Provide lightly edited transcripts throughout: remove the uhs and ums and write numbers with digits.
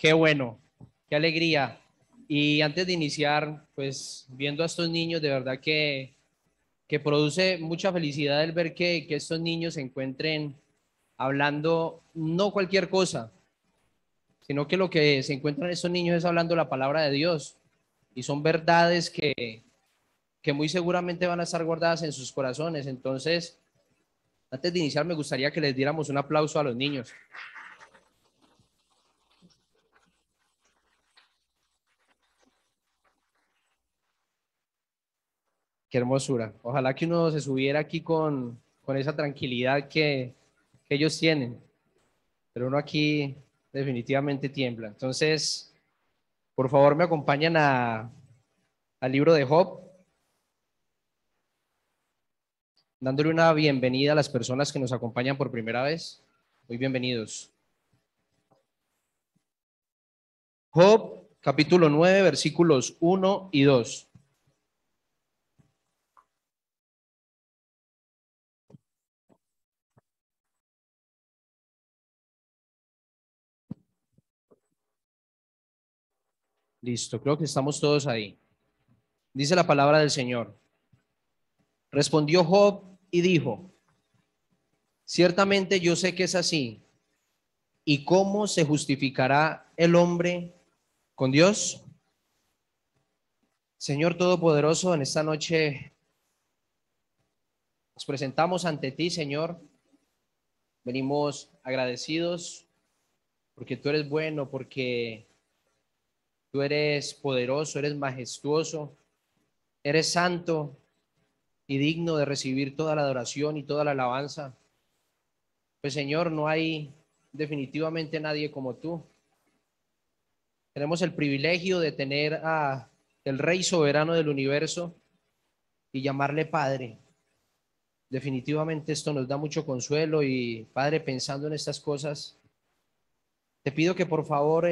Qué bueno, qué alegría. Y antes de iniciar, pues viendo a estos niños, de verdad que produce mucha felicidad el ver que estos niños se encuentren hablando no cualquier cosa, sino que lo que se encuentran estos niños es hablando la palabra de Dios. Y son verdades que muy seguramente van a estar guardadas en sus corazones. Entonces, antes de iniciar, me gustaría que les diéramos un aplauso a los niños. Qué hermosura. Ojalá que uno se subiera aquí con esa tranquilidad que ellos tienen, pero uno aquí definitivamente tiembla. Entonces, por favor, me acompañan al libro de Job, dándole una bienvenida a las personas que nos acompañan por primera vez. Muy bienvenidos. Job, capítulo 9, versículos 1 y 2. Listo, creo que estamos todos ahí. Dice la palabra del Señor. Respondió Job y dijo: ciertamente yo sé que es así. ¿Y cómo se justificará el hombre con Dios? Señor Todopoderoso, en esta noche nos presentamos ante ti, Señor. Venimos agradecidos porque tú eres bueno, porque tú eres poderoso, eres majestuoso, eres santo y digno de recibir toda la adoración y toda la alabanza. Pues, Señor, no hay definitivamente nadie como tú. Tenemos el privilegio de tener a el Rey soberano del universo y llamarle Padre. Definitivamente esto nos da mucho consuelo y, Padre, pensando en estas cosas, te pido que por favor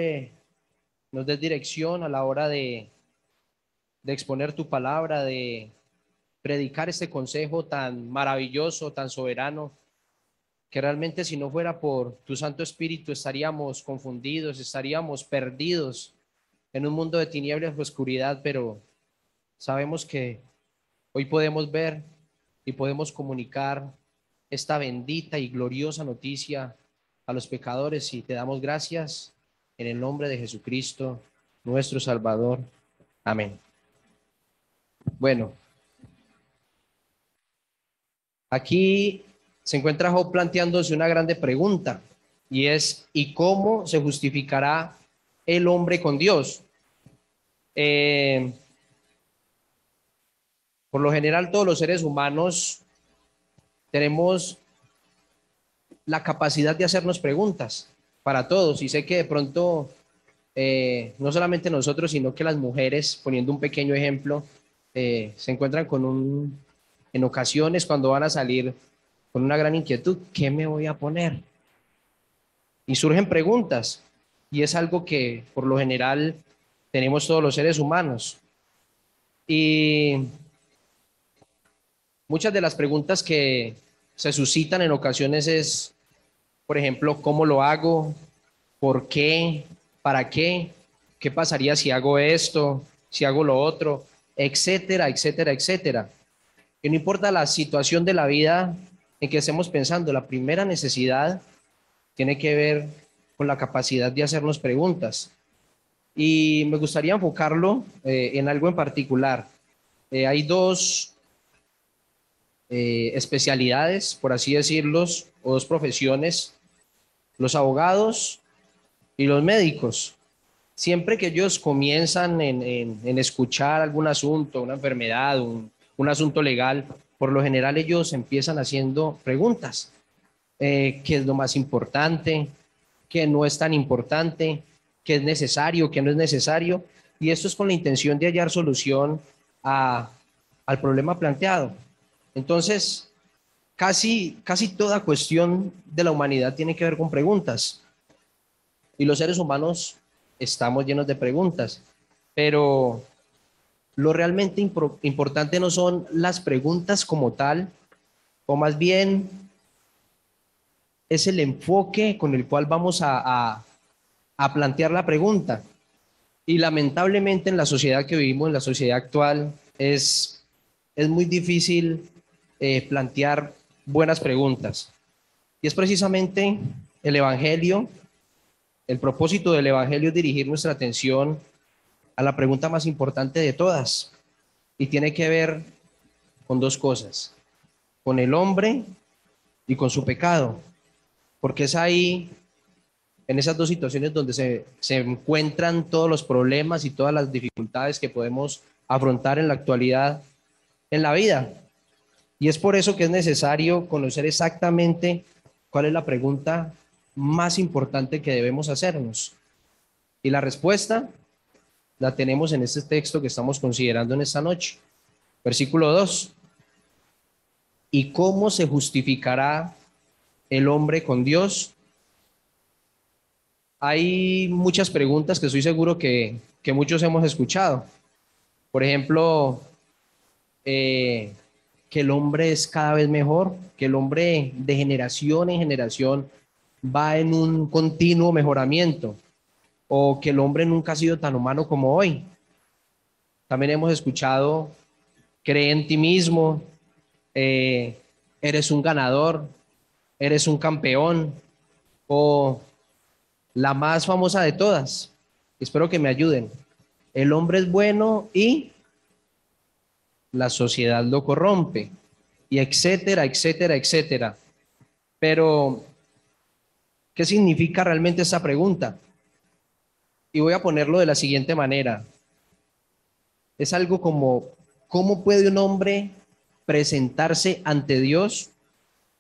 nos des dirección a la hora de exponer tu palabra, de predicar este consejo tan maravilloso, tan soberano, que realmente si no fuera por tu Santo Espíritu estaríamos confundidos, estaríamos perdidos en un mundo de tinieblas y oscuridad, pero sabemos que hoy podemos ver y podemos comunicar esta bendita y gloriosa noticia a los pecadores y te damos gracias en el nombre de Jesucristo, nuestro Salvador. Amén. Bueno, aquí se encuentra Job planteándose una grande pregunta y es: ¿y cómo se justificará el hombre con Dios? Por lo general, todos los seres humanos tenemos la capacidad de hacernos preguntas para todos, y sé que de pronto no solamente nosotros, sino que las mujeres, poniendo un pequeño ejemplo, se encuentran en ocasiones cuando van a salir con una gran inquietud: ¿qué me voy a poner? Y surgen preguntas, y es algo que por lo general tenemos todos los seres humanos. Y muchas de las preguntas que se suscitan en ocasiones es, por ejemplo, ¿cómo lo hago? ¿Por qué? ¿Para qué? ¿Qué pasaría si hago esto? ¿Si hago lo otro? Etcétera, etcétera, etcétera. Y no importa la situación de la vida en que estemos pensando, la primera necesidad tiene que ver con la capacidad de hacernos preguntas. Y me gustaría enfocarlo en algo en particular. Hay dos especialidades, por así decirlos, o dos profesiones: los abogados y los médicos. Siempre que ellos comienzan en escuchar algún asunto, una enfermedad, un asunto legal, por lo general ellos empiezan haciendo preguntas. ¿Qué es lo más importante? ¿Qué no es tan importante? ¿Qué es necesario? ¿Qué no es necesario? Y esto es con la intención de hallar solución a, al problema planteado. Entonces, casi toda cuestión de la humanidad tiene que ver con preguntas. Y los seres humanos estamos llenos de preguntas, pero lo realmente importante no son las preguntas como tal, o más bien es el enfoque con el cual vamos a a plantear la pregunta. Y lamentablemente en la sociedad que vivimos, en la sociedad actual, es muy difícil plantear buenas preguntas. Y es precisamente el Evangelio, el propósito del Evangelio es dirigir nuestra atención a la pregunta más importante de todas. Y tiene que ver con dos cosas, con el hombre y con su pecado. Porque es ahí, en esas dos situaciones, donde se encuentran todos los problemas y todas las dificultades que podemos afrontar en la actualidad en la vida. Y es por eso que es necesario conocer exactamente cuál es la pregunta más importante que debemos hacernos. Y la respuesta la tenemos en este texto que estamos considerando en esta noche. Versículo 2. ¿Y cómo se justificará el hombre con Dios? Hay muchas preguntas que estoy seguro que muchos hemos escuchado. Por ejemplo, que el hombre es cada vez mejor, que el hombre de generación en generación va en un continuo mejoramiento, o que el hombre nunca ha sido tan humano como hoy. También hemos escuchado, cree en ti mismo, eh, eres un ganador, eres un campeón, o la más famosa de todas, espero que me ayuden, el hombre es bueno y la sociedad lo corrompe, y etcétera, etcétera, etcétera. Pero, ¿qué significa realmente esta pregunta? Y voy a ponerlo de la siguiente manera. Es algo como, ¿cómo puede un hombre presentarse ante Dios?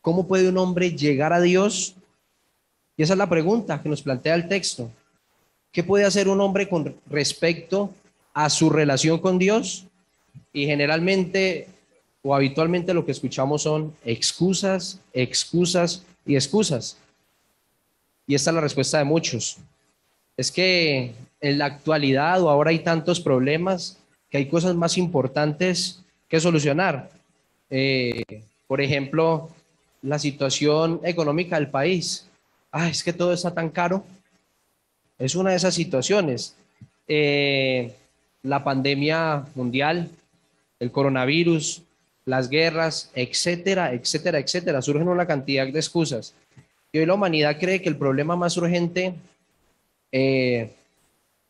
¿Cómo puede un hombre llegar a Dios? Y esa es la pregunta que nos plantea el texto. ¿Qué puede hacer un hombre con respecto a su relación con Dios? Y generalmente o habitualmente lo que escuchamos son excusas, excusas y excusas. Y esta es la respuesta de muchos. Es que en la actualidad o ahora hay tantos problemas que hay cosas más importantes que solucionar. Por ejemplo, la situación económica del país. Es que todo está tan caro. Es una de esas situaciones. Eh, la pandemia mundial, el coronavirus, las guerras, etcétera, etcétera, etcétera. Surgen una cantidad de excusas. Y hoy la humanidad cree que el problema más urgente eh,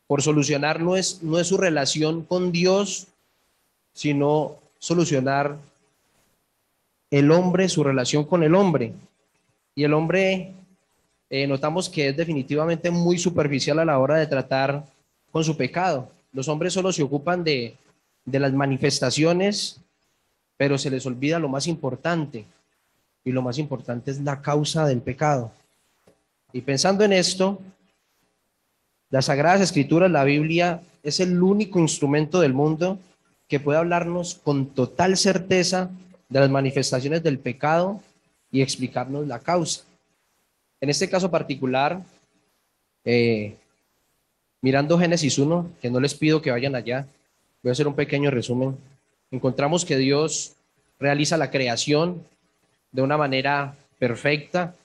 por solucionar no es su relación con Dios, sino solucionar el hombre, su relación con el hombre. Y el hombre, notamos que es definitivamente muy superficial a la hora de tratar con su pecado. Los hombres solo se ocupan de las manifestaciones, pero se les olvida lo más importante. Y lo más importante es la causa del pecado. Y pensando en esto, las Sagradas Escrituras, la Biblia, es el único instrumento del mundo que puede hablarnos con total certeza de las manifestaciones del pecado y explicarnos la causa. En este caso particular, eh, mirando Génesis 1, que no les pido que vayan allá, voy a hacer un pequeño resumen. Encontramos que Dios realiza la creación de una manera perfecta.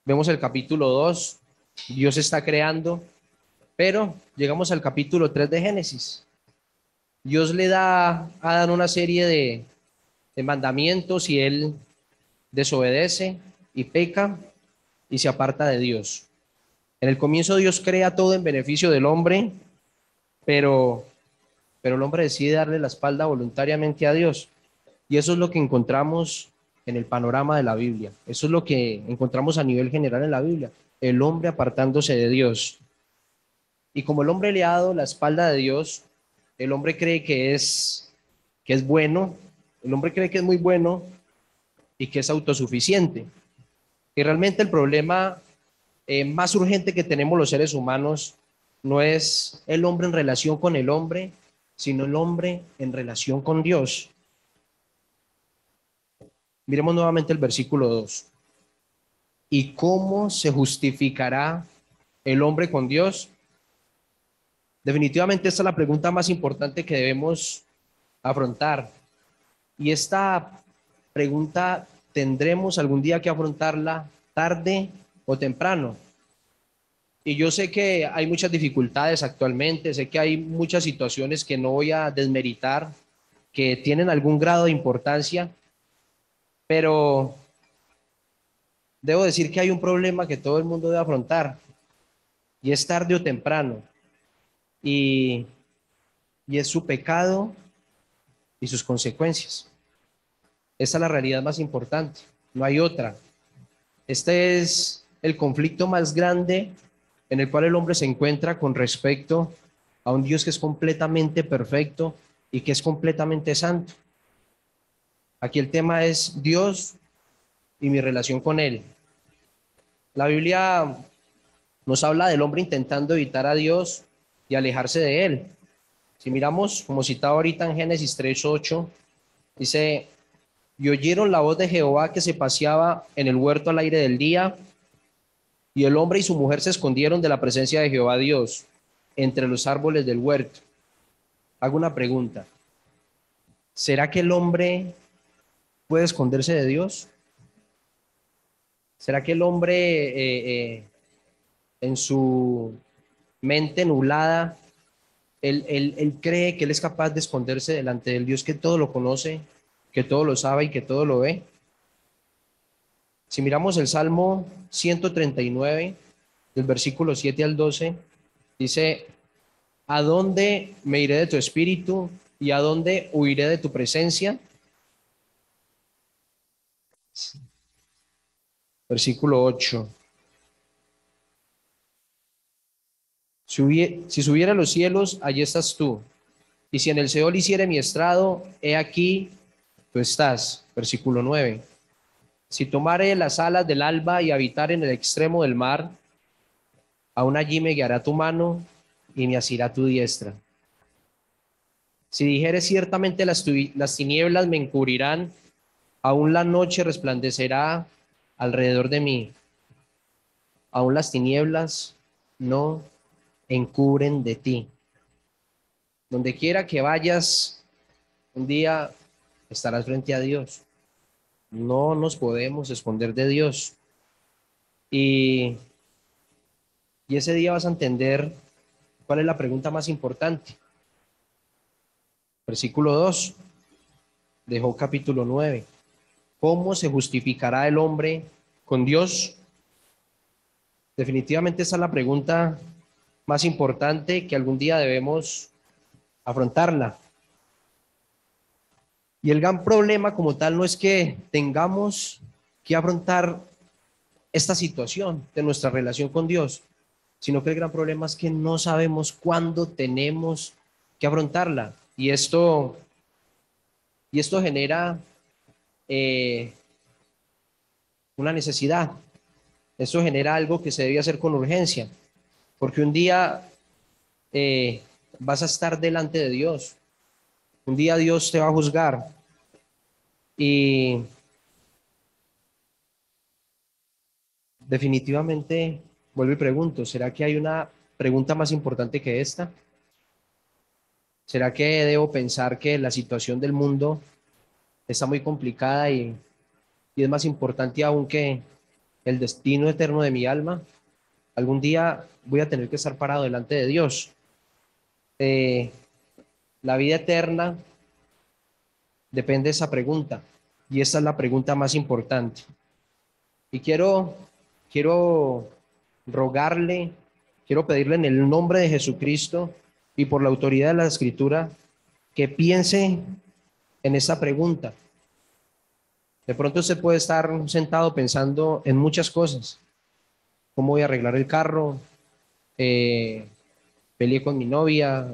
Vemos el capítulo 2, Dios está creando, pero llegamos al capítulo 3 de Génesis. Dios le da a Adán una serie de mandamientos y él desobedece y peca y se aparta de Dios. En el comienzo Dios crea todo en beneficio del hombre, pero, pero el hombre decide darle la espalda voluntariamente a Dios. Y eso es lo que encontramos en el panorama de la Biblia. Eso es lo que encontramos a nivel general en la Biblia. El hombre apartándose de Dios. Y como el hombre le ha dado la espalda de Dios, el hombre cree que es bueno, el hombre cree que es muy bueno y que es autosuficiente. Y realmente el problema más urgente que tenemos los seres humanos no es el hombre en relación con el hombre, sino el hombre en relación con Dios. Miremos nuevamente el versículo 2. ¿Y cómo se justificará el hombre con Dios? Definitivamente esta es la pregunta más importante que debemos afrontar. Y esta pregunta tendremos algún día que afrontarla tarde o temprano. Y yo sé que hay muchas dificultades actualmente, sé que hay muchas situaciones que no voy a desmeritar, que tienen algún grado de importancia, pero debo decir que hay un problema que todo el mundo debe afrontar y es tarde o temprano, y, y es su pecado y sus consecuencias. Esa es la realidad más importante, no hay otra. Este es el conflicto más grande en el cual el hombre se encuentra con respecto a un Dios que es completamente perfecto y que es completamente santo. Aquí el tema es Dios y mi relación con Él. La Biblia nos habla del hombre intentando evitar a Dios y alejarse de Él. Si miramos, como citado ahorita en Génesis 3:8, dice, y oyeron la voz de Jehová que se paseaba en el huerto al aire del día, y el hombre y su mujer se escondieron de la presencia de Jehová Dios entre los árboles del huerto. Hago una pregunta. ¿Será que el hombre puede esconderse de Dios? ¿Será que el hombre en su mente nublada, él cree que él es capaz de esconderse delante del Dios que todo lo conoce, que todo lo sabe y que todo lo ve? Si miramos el Salmo 139, del versículo 7 al 12, dice, ¿a dónde me iré de tu espíritu y a dónde huiré de tu presencia? Versículo 8. Si subiera a los cielos, allí estás tú. Y si en el Seol hiciere mi estrado, he aquí, tú estás. Versículo 9. Si tomare las alas del alba y habitar en el extremo del mar, aún allí me guiará tu mano y me asirá tu diestra. Si dijere ciertamente las tinieblas me encubrirán, aún la noche resplandecerá alrededor de mí. Aún las tinieblas no encubren de ti. Donde quiera que vayas, un día estarás frente a Dios. No nos podemos esconder de Dios. Y, y ese día vas a entender cuál es la pregunta más importante. Versículo 2 de Job capítulo 9. ¿Cómo se justificará el hombre con Dios? Definitivamente esa es la pregunta más importante que algún día debemos afrontarla. Y el gran problema como tal no es que tengamos que afrontar esta situación de nuestra relación con Dios, sino que el gran problema es que no sabemos cuándo tenemos que afrontarla. Y esto genera eh, una necesidad. Esto genera algo que se debe hacer con urgencia, porque un día vas a estar delante de Dios. Un día Dios te va a juzgar. Y definitivamente, vuelvo y pregunto, ¿será que hay una pregunta más importante que esta? ¿Será que debo pensar que la situación del mundo está muy complicada y es más importante aún que el destino eterno de mi alma? Algún día voy a tener que estar parado delante de Dios. Eh, la vida eterna depende de esa pregunta y esa es la pregunta más importante. Y quiero rogarle, quiero pedirle en el nombre de Jesucristo y por la autoridad de la Escritura que piense en esa pregunta. De pronto usted puede estar sentado pensando en muchas cosas. ¿Cómo voy a arreglar el carro? Eh, Peleé con mi novia,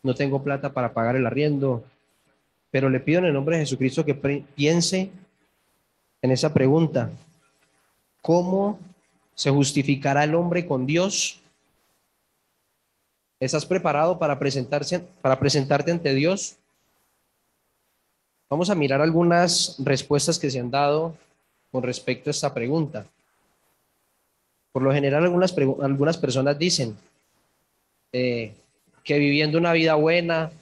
no tengo plata para pagar el arriendo. Pero le pido en el nombre de Jesucristo que piense en esa pregunta. ¿Cómo se justificará el hombre con Dios? ¿Estás preparado para presentarte ante Dios? Vamos a mirar algunas respuestas que se han dado con respecto a esta pregunta. Por lo general, algunas personas dicen eh, que viviendo una vida buena,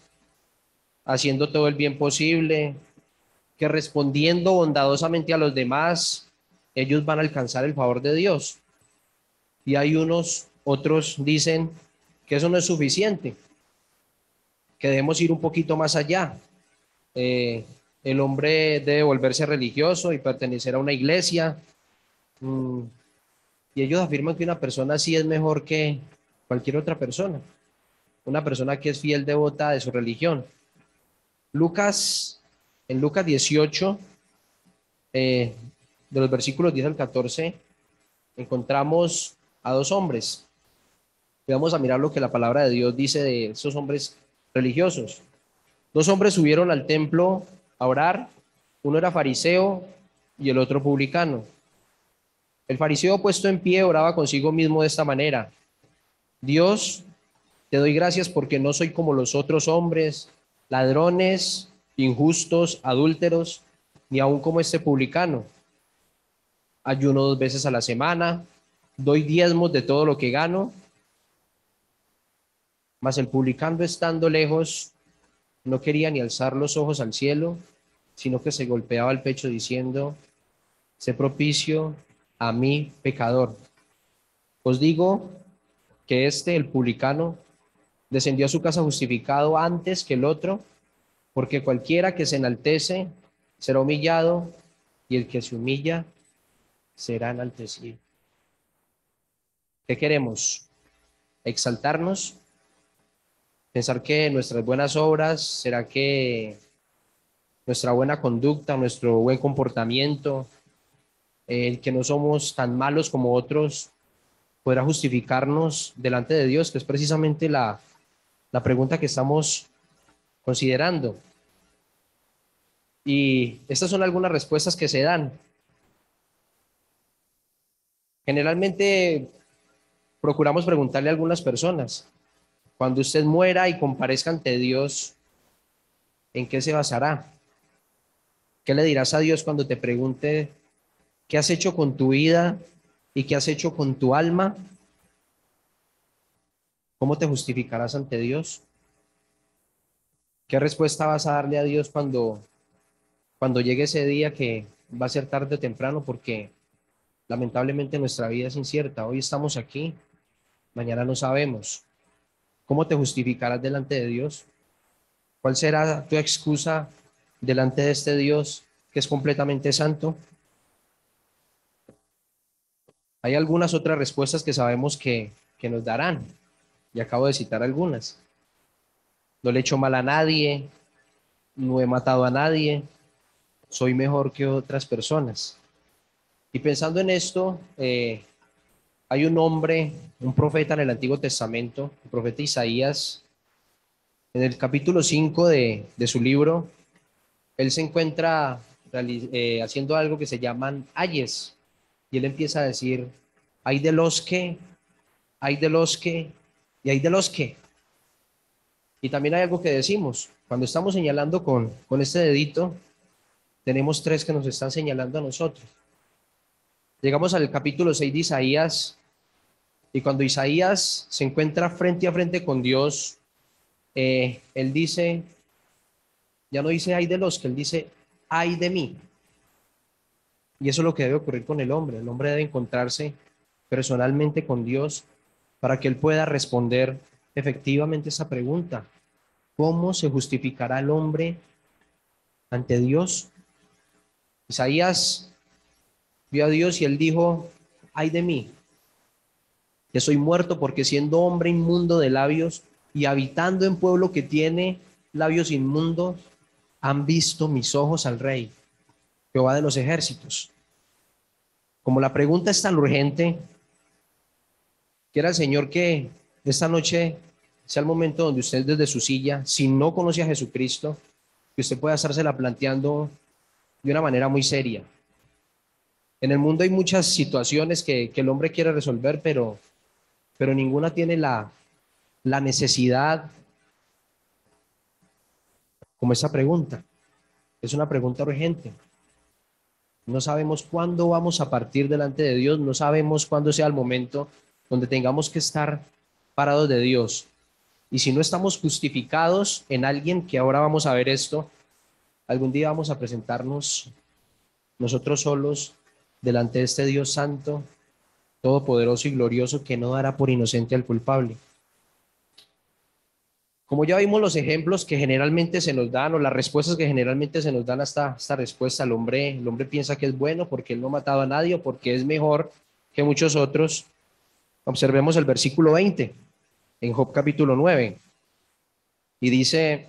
haciendo todo el bien posible, que respondiendo bondadosamente a los demás, ellos van a alcanzar el favor de Dios. Y hay otros dicen que eso no es suficiente, que debemos ir un poquito más allá. Eh, el hombre debe volverse religioso y pertenecer a una iglesia. Mm, y ellos afirman que una persona así es mejor que cualquier otra persona, una persona que es fiel devota de su religión. Lucas, en Lucas 18, de los versículos 10 al 14, encontramos a dos hombres. Y vamos a mirar lo que la palabra de Dios dice de esos hombres religiosos. Dos hombres subieron al templo a orar, uno era fariseo y el otro publicano. El fariseo puesto en pie oraba consigo mismo de esta manera: Dios, te doy gracias porque no soy como los otros hombres, ladrones, injustos, adúlteros, ni aun como este publicano. Ayuno 2 veces a la semana, doy diezmos de todo lo que gano. Mas el publicano, estando lejos, no quería ni alzar los ojos al cielo, sino que se golpeaba el pecho diciendo: sé propicio a mí, pecador. Os digo que el publicano, descendió a su casa justificado antes que el otro, porque cualquiera que se enaltece será humillado, y el que se humilla será enaltecido. ¿Qué queremos? ¿Exaltarnos? ¿Pensar que nuestras buenas obras, será que nuestra buena conducta, nuestro buen comportamiento, el que no somos tan malos como otros, podrá justificarnos delante de Dios? Que es precisamente la pregunta que estamos considerando. Y estas son algunas respuestas que se dan. Generalmente procuramos preguntarle a algunas personas: cuando usted muera y comparezca ante Dios, ¿en qué se basará? ¿Qué le dirás a Dios cuando te pregunte qué has hecho con tu vida y qué has hecho con tu alma? ¿Cómo te justificarás ante Dios? ¿Qué respuesta vas a darle a Dios cuando llegue ese día, que va a ser tarde o temprano? Porque lamentablemente nuestra vida es incierta. Hoy estamos aquí, mañana no sabemos. ¿Cómo te justificarás delante de Dios? ¿Cuál será tu excusa delante de este Dios que es completamente santo? Hay algunas otras respuestas que sabemos que nos darán, y acabo de citar algunas. No le he hecho mal a nadie, no he matado a nadie, soy mejor que otras personas. Y pensando en esto, hay un hombre, un profeta en el Antiguo Testamento, el profeta Isaías. En el capítulo 5 de su libro, él se encuentra haciendo algo que se llaman ayes. Y él empieza a decir: hay de los que, hay de los que, y hay de los que. Y también hay algo que decimos: cuando estamos señalando con este dedito, tenemos tres que nos están señalando a nosotros. Llegamos al capítulo 6 de Isaías, y cuando Isaías se encuentra frente a frente con Dios, él dice, ya no dice ay de los que, él dice ay de mí. Y eso es lo que debe ocurrir con el hombre. El hombre debe encontrarse personalmente con Dios para que él pueda responder efectivamente esa pregunta: ¿cómo se justificará el hombre ante Dios? Isaías vio a Dios y él dijo: ay de mí, que soy muerto, porque siendo hombre inmundo de labios y habitando en pueblo que tiene labios inmundos, han visto mis ojos al Rey, Jehová de los ejércitos. Como la pregunta es tan urgente, quiera el Señor que esta noche sea el momento donde usted, desde su silla, si no conoce a Jesucristo, que usted pueda estársela planteando de una manera muy seria. En el mundo hay muchas situaciones que el hombre quiere resolver, pero ninguna tiene la necesidad como esa pregunta. Es una pregunta urgente. No sabemos cuándo vamos a partir delante de Dios, no sabemos cuándo sea el momento donde tengamos que estar parados de Dios. Y si no estamos justificados en alguien, que ahora vamos a ver esto, algún día vamos a presentarnos nosotros solos delante de este Dios santo, todopoderoso y glorioso, que no dará por inocente al culpable. Como ya vimos los ejemplos que generalmente se nos dan o las respuestas que generalmente se nos dan a esta respuesta, el hombre piensa que es bueno porque él no ha matado a nadie o porque es mejor que muchos otros. Observemos el versículo 20 en Job capítulo 9 y dice,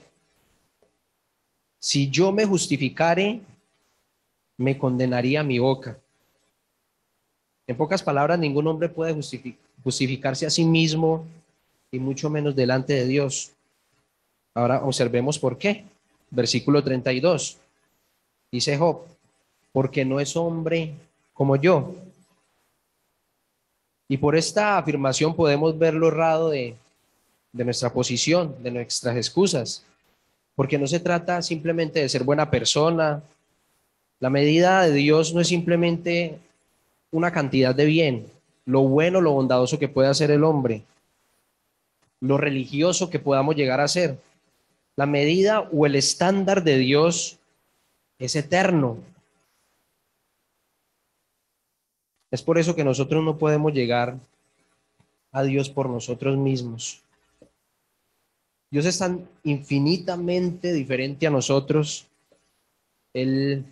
si yo me justificare, me condenaría mi boca. En pocas palabras, ningún hombre puede justificarse a sí mismo y mucho menos delante de Dios. Ahora observemos por qué. Versículo 32. Dice Job, porque no es hombre como yo. Y por esta afirmación podemos ver lo errado de nuestra posición, de nuestras excusas, porque no se trata simplemente de ser buena persona. La medida de Dios no es simplemente una cantidad de bien, lo bueno, lo bondadoso que puede hacer el hombre, lo religioso que podamos llegar a ser. La medida o el estándar de Dios es eterno. Es por eso que nosotros no podemos llegar a Dios por nosotros mismos. Dios es tan infinitamente diferente a nosotros. Él,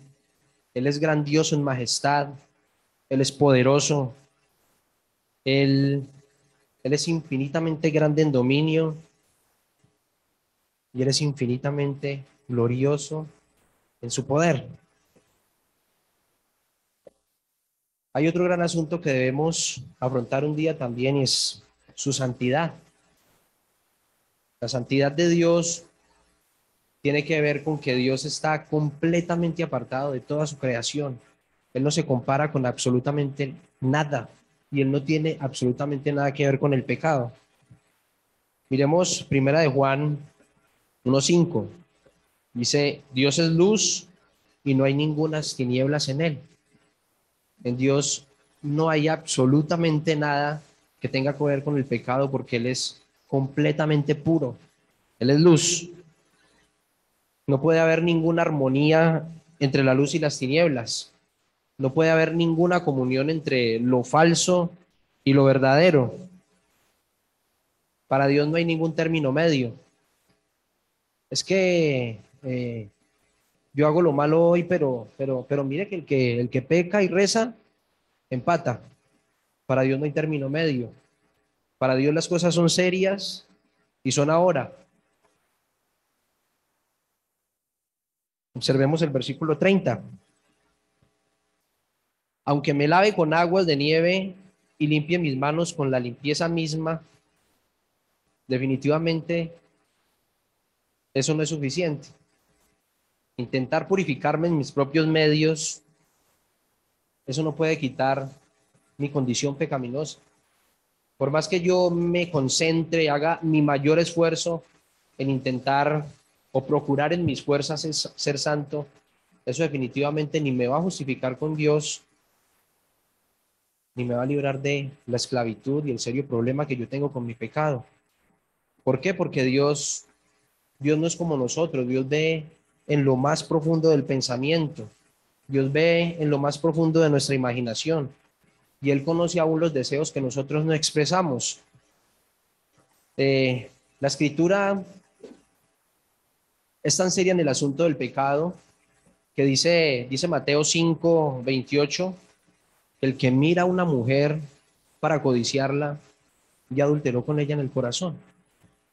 Él es grandioso en majestad. Él es poderoso. Él, Él es infinitamente grande en dominio. Y Él es infinitamente glorioso en su poder. Hay otro gran asunto que debemos afrontar un día también y es su santidad. La santidad de Dios tiene que ver con que Dios está completamente apartado de toda su creación. Él no se compara con absolutamente nada y Él no tiene absolutamente nada que ver con el pecado. Miremos primera de Juan 1:5. Dice, Dios es luz y no hay ningunas tinieblas en Él. En Dios no hay absolutamente nada que tenga que ver con el pecado porque Él es completamente puro. Él es luz. No puede haber ninguna armonía entre la luz y las tinieblas. No puede haber ninguna comunión entre lo falso y lo verdadero. Para Dios no hay ningún término medio. Es que yo hago lo malo hoy, pero mire que el que peca y reza empata. Para Dios no hay término medio. Para Dios las cosas son serias y son ahora. Observemos el versículo 30. Aunque me lave con aguas de nieve y limpie mis manos con la limpieza misma, definitivamente eso no es suficiente. Intentar purificarme en mis propios medios, eso no puede quitar mi condición pecaminosa. Por más que yo me concentre, haga mi mayor esfuerzo en intentar o procurar en mis fuerzas ser santo, eso definitivamente ni me va a justificar con Dios, ni me va a librar de la esclavitud y el serio problema que yo tengo con mi pecado. ¿Por qué? Porque Dios no es como nosotros. Dios ve en lo más profundo del pensamiento. Dios ve en lo más profundo de nuestra imaginación. Y Él conoce aún los deseos que nosotros no expresamos. La escritura es tan seria en el asunto del pecado que dice Mateo 5:28, el que mira a una mujer para codiciarla, ya adulteró con ella en el corazón.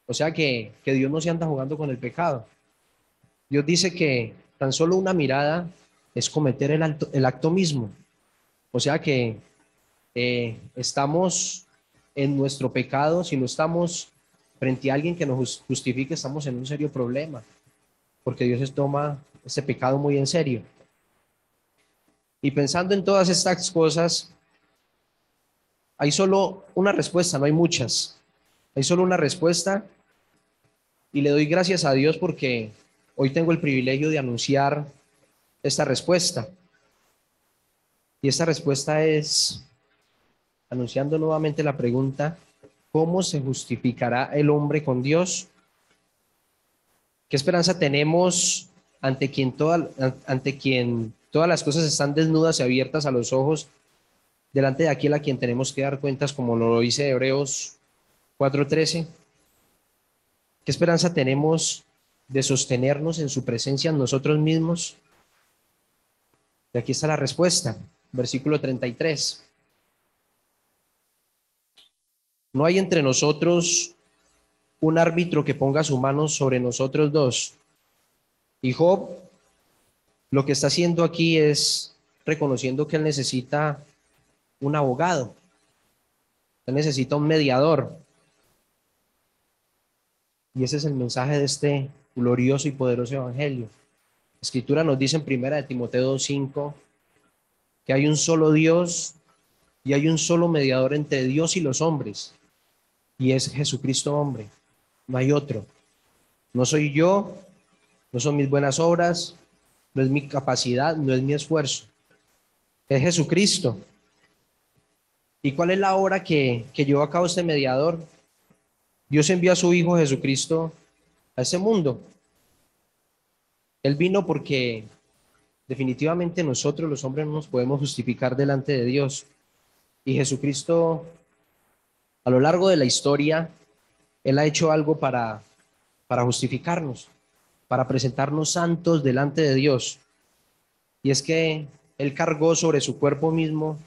O sea que Dios no se anda jugando con el pecado. Dios dice que tan solo una mirada es cometer el acto mismo. O sea que estamos en nuestro pecado, si no estamos frente a alguien que nos justifique, estamos en un serio problema, porque Dios toma ese pecado muy en serio. Y pensando en todas estas cosas, hay solo una respuesta, no hay muchas. Hay solo una respuesta y le doy gracias a Dios porque hoy tengo el privilegio de anunciar esta respuesta. Y esta respuesta es anunciando nuevamente la pregunta, ¿cómo se justificará el hombre con Dios? ¿Qué esperanza tenemos ante quien todas las cosas están desnudas y abiertas a los ojos delante de aquel a quien tenemos que dar cuentas, como lo dice Hebreos 4:13. ¿Qué esperanza tenemos de sostenernos en su presencia nosotros mismos? Y aquí está la respuesta, versículo 33. No hay entre nosotros un árbitro que ponga su mano sobre nosotros dos. Y Job lo que está haciendo aquí es reconociendo que él necesita un abogado, él necesita un mediador. Y ese es el mensaje de este glorioso y poderoso evangelio. La Escritura nos dice en 1 Timoteo 5 que hay un solo Dios y hay un solo mediador entre Dios y los hombres, y es Jesucristo hombre. No hay otro. No soy yo, no son mis buenas obras, no es mi capacidad, no es mi esfuerzo. Es Jesucristo. ¿Y cuál es la obra que llevó a cabo este mediador? Dios envió a su Hijo Jesucristo a ese mundo. Él vino porque definitivamente nosotros los hombres no nos podemos justificar delante de Dios. Y Jesucristo, a lo largo de la historia, Él ha hecho algo para justificarnos, para presentarnos santos delante de Dios. Y es que Él cargó sobre su cuerpo mismo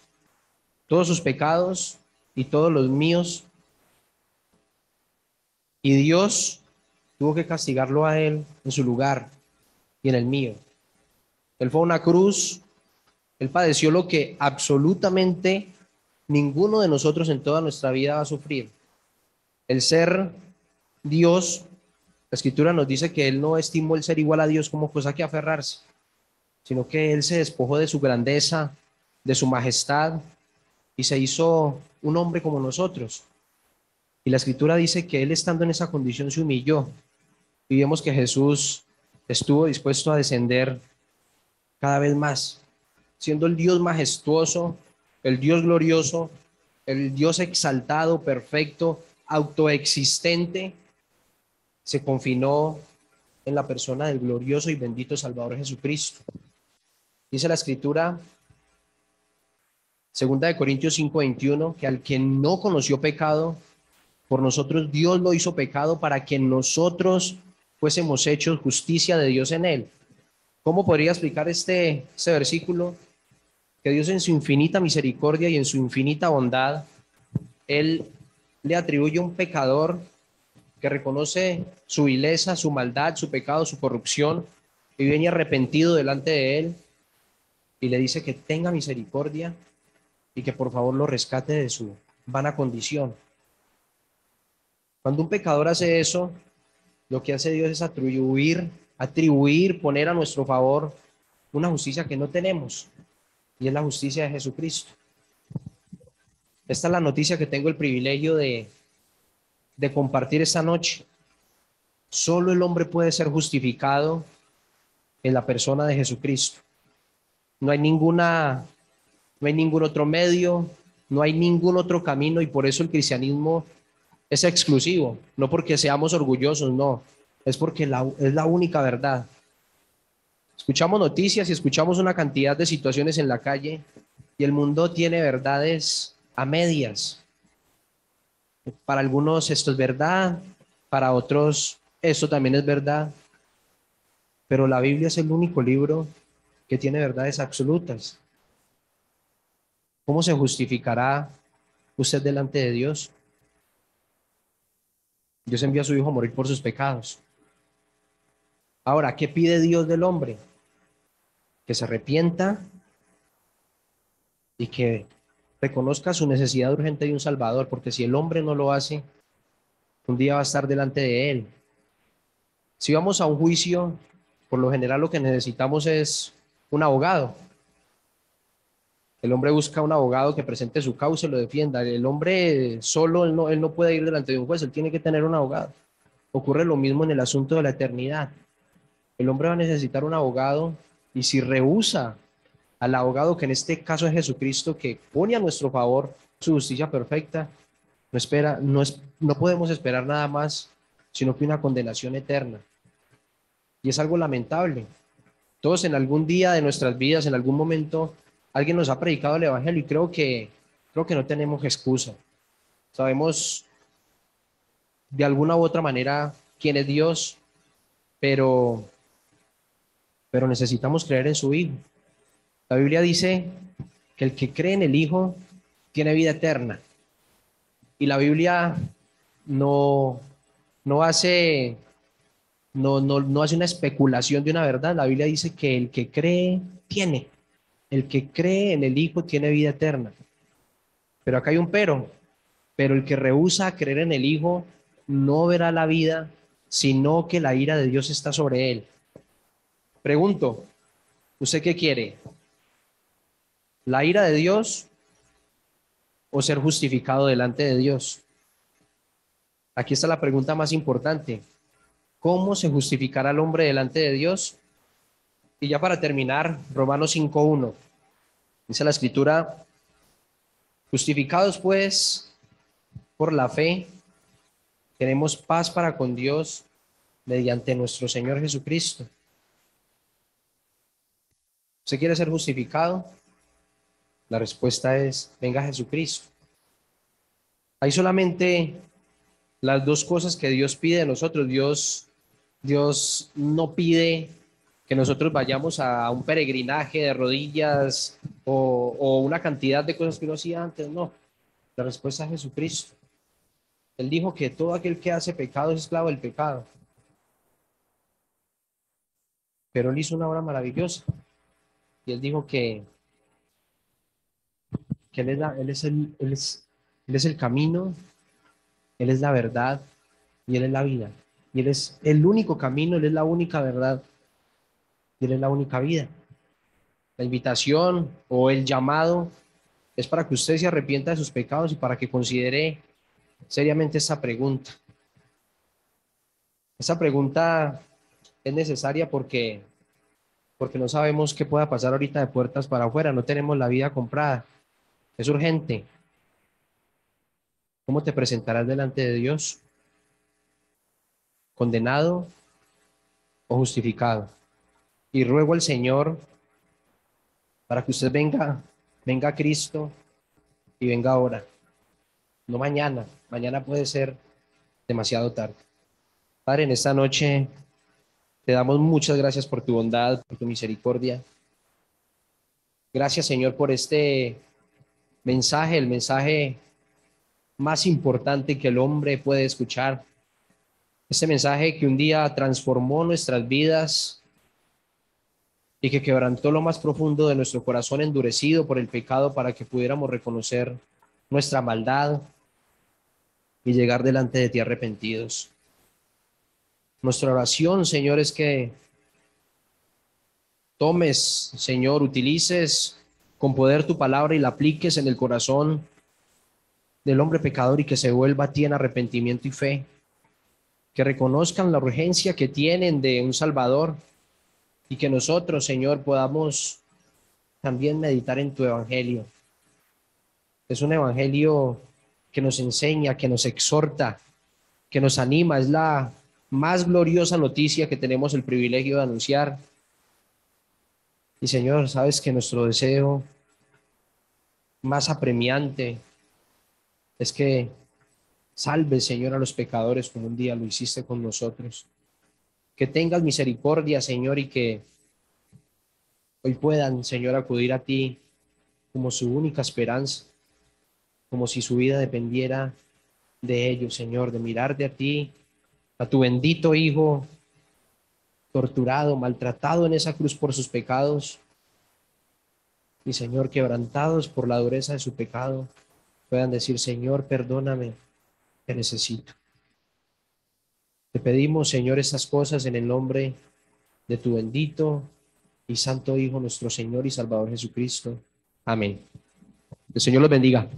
todos sus pecados y todos los míos. Y Dios tuvo que castigarlo a Él en su lugar y en el mío. Él fue a una cruz, Él padeció lo que absolutamente ninguno de nosotros en toda nuestra vida va a sufrir. El ser Dios, la Escritura nos dice que Él no estimó el ser igual a Dios como cosa que aferrarse, sino que Él se despojó de su grandeza, de su majestad, y se hizo un hombre como nosotros. Y la Escritura dice que Él, estando en esa condición, se humilló. Y vemos que Jesús estuvo dispuesto a descender cada vez más, siendo el Dios majestuoso, el Dios glorioso, el Dios exaltado, perfecto, autoexistente, se confinó en la persona del glorioso y bendito Salvador Jesucristo. Dice la Escritura, 2 Corintios 5:21, que al que no conoció pecado, por nosotros Dios lo hizo pecado para que nosotros fuésemos hechos justicia de Dios en él. ¿Cómo podría explicar este versículo? Que Dios en su infinita misericordia y en su infinita bondad, Él le atribuye a un pecador que reconoce su vileza, su maldad, su pecado, su corrupción, y viene arrepentido delante de Él, y le dice que tenga misericordia y que por favor lo rescate de su vana condición. Cuando un pecador hace eso, lo que hace Dios es atribuir, poner a nuestro favor una justicia que no tenemos, y es la justicia de Jesucristo. Esta es la noticia que tengo el privilegio de compartir esta noche. Solo el hombre puede ser justificado en la persona de Jesucristo. No hay ningún otro medio, no hay ningún otro camino, y por eso el cristianismo es exclusivo, no porque seamos orgullosos, no, es porque es la única verdad. Escuchamos noticias y escuchamos una cantidad de situaciones en la calle, y el mundo tiene verdades a medias. Para algunos esto es verdad, para otros esto también es verdad, pero la Biblia es el único libro que tiene verdades absolutas. ¿Cómo se justificará usted delante de Dios? Dios envió a su Hijo a morir por sus pecados. Ahora, ¿qué pide Dios del hombre? Que se arrepienta y que reconozca su necesidad urgente de un Salvador, porque si el hombre no lo hace, un día va a estar delante de él. Si vamos a un juicio, por lo general lo que necesitamos es un abogado. El hombre busca un abogado que presente su causa y lo defienda. El hombre solo, él no puede ir delante de un juez, él tiene que tener un abogado. Ocurre lo mismo en el asunto de la eternidad. El hombre va a necesitar un abogado, y si rehúsa al abogado, que en este caso es Jesucristo, que pone a nuestro favor su justicia perfecta, no podemos esperar nada más, sino que una condenación eterna. Y es algo lamentable. Todos en algún día de nuestras vidas, en algún momento, alguien nos ha predicado el evangelio y creo que no tenemos excusa. Sabemos de alguna u otra manera quién es Dios, pero, pero necesitamos creer en su Hijo. La Biblia dice que el que cree en el Hijo tiene vida eterna. Y la Biblia no, no hace, no hace una especulación de una verdad. La Biblia dice que el que cree tiene. El que cree en el Hijo tiene vida eterna. Pero acá hay un pero el que rehúsa creer en el Hijo no verá la vida, sino que la ira de Dios está sobre él. Pregunto, ¿usted qué quiere? ¿La ira de Dios o ser justificado delante de Dios? Aquí está la pregunta más importante. ¿Cómo se justificará el hombre delante de Dios? Y ya para terminar, Romanos 5:1. Dice la escritura, justificados pues por la fe, tenemos paz para con Dios mediante nuestro Señor Jesucristo. ¿Usted quiere ser justificado? La respuesta es, venga Jesucristo. Hay solamente las dos cosas que Dios pide de nosotros. Dios no pide que nosotros vayamos a un peregrinaje de rodillas o una cantidad de cosas que uno hacía antes. No, la respuesta es Jesucristo. Él dijo que todo aquel que hace pecado es esclavo del pecado. Pero Él hizo una obra maravillosa. Y Él dijo que Él es el camino, Él es la verdad y Él es la vida. Y Él es el único camino, Él es la única verdad y Él es la única vida. La invitación o el llamado es para que usted se arrepienta de sus pecados y para que considere seriamente esta pregunta. Esta pregunta es necesaria porque no sabemos qué pueda pasar ahorita de puertas para afuera, no tenemos la vida comprada. Es urgente. ¿Cómo te presentarás delante de Dios? ¿Condenado o justificado? Y ruego al Señor para que usted venga a Cristo y venga ahora, no mañana. Mañana puede ser demasiado tarde. Padre, en esta noche te damos muchas gracias por tu bondad, por tu misericordia. Gracias, Señor, por este mensaje, el mensaje más importante que el hombre puede escuchar. Este mensaje que un día transformó nuestras vidas y que quebrantó lo más profundo de nuestro corazón endurecido por el pecado para que pudiéramos reconocer nuestra maldad y llegar delante de ti arrepentidos. Nuestra oración, Señor, es que tomes, Señor, utilices con poder tu palabra y la apliques en el corazón del hombre pecador y que se vuelva a ti en arrepentimiento y fe. Que reconozcan la urgencia que tienen de un Salvador y que nosotros, Señor, podamos también meditar en tu evangelio. Es un evangelio que nos enseña, que nos exhorta, que nos anima. Es la más gloriosa noticia que tenemos el privilegio de anunciar. Y Señor, sabes que nuestro deseo más apremiante es que salves, Señor, a los pecadores como un día lo hiciste con nosotros. Que tengas misericordia, Señor, y que hoy puedan, Señor, acudir a ti como su única esperanza, como si su vida dependiera de ellos, Señor, de mirar de a ti, a tu bendito Hijo, torturado, maltratado en esa cruz por sus pecados, y Señor, quebrantados por la dureza de su pecado, puedan decir, Señor, perdóname, te necesito. Te pedimos, Señor, estas cosas en el nombre de tu bendito y santo Hijo, nuestro Señor y Salvador Jesucristo. Amén. El Señor los bendiga.